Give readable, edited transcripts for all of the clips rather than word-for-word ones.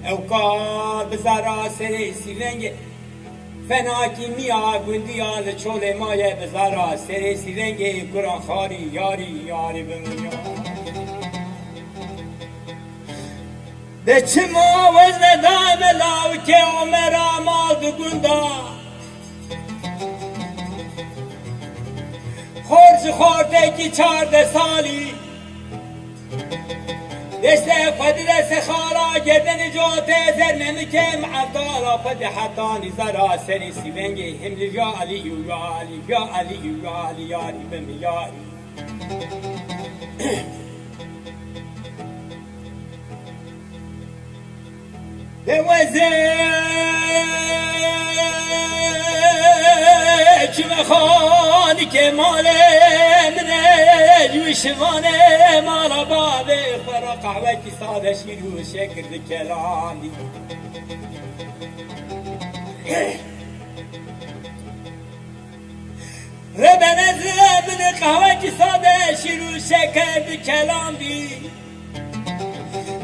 اوقات بزارا سری سیلنگ فناکی میا گندیال چول مایه بزارا سری سیلنگ قرآن خاری یاری یاری بمونیا به چما وزن دام لاو که عمر آمال بگندا خورش خورده کی 14 سالی دسته خود دست خالا گردن جوته زرمه مکم عبدالا خود حتانی زرا سری سیونگی هملی یا علی یا علی یا علی یا علی یاری بم یاری دوزه چمه خانی که ماله منه جوشوانه مالا بابه فرا قهوه کی ساده شیرو شکر کلامی ربنا زبن قهوه کی ساده شیرو شکر کلامی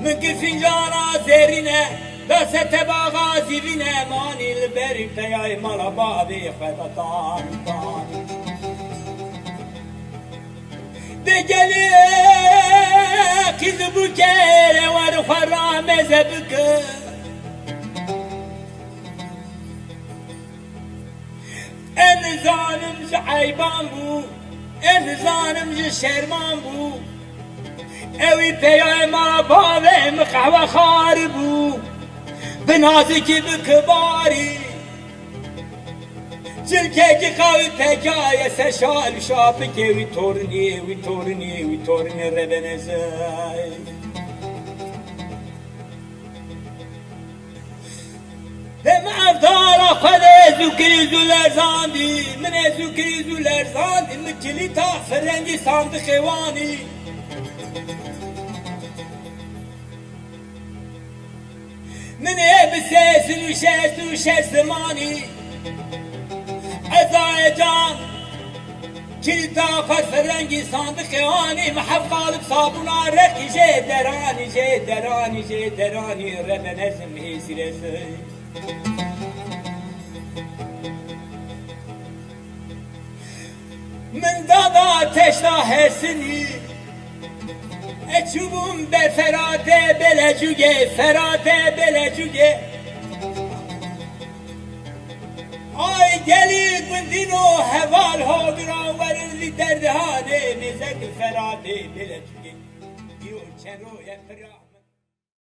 من که فنجانا زرینه دست باغا زیرینه مانی البری پیای مالا بابه خدا تانی دگلی کیز بکره ور خرامز بکر انزانم جعیبان بو انزانم شرمان بو اوی پیای ما بابه مقهوه خاری بو بنازکی بکباری چلکه کی خواهی پیکای سشال شاپکه وی تورنی ربنزای دم افدارا خود زوکری زولرزاندی من زوکری زولرزاندی مکلی تا فرنگی ساند خوانی من بسیس و شست زمانی ازای جان کلی تا خود فرنگی ساند خوانی محب قالب صابونا رقی جه درانی ربنزم هیسی رسی من دادا تشتا حسنی چوبون به فراته بلجوگه آی گلی گندین و حوال ها گران ورلی دردهانه نزد فراته بلجوگه دیو چرو افرا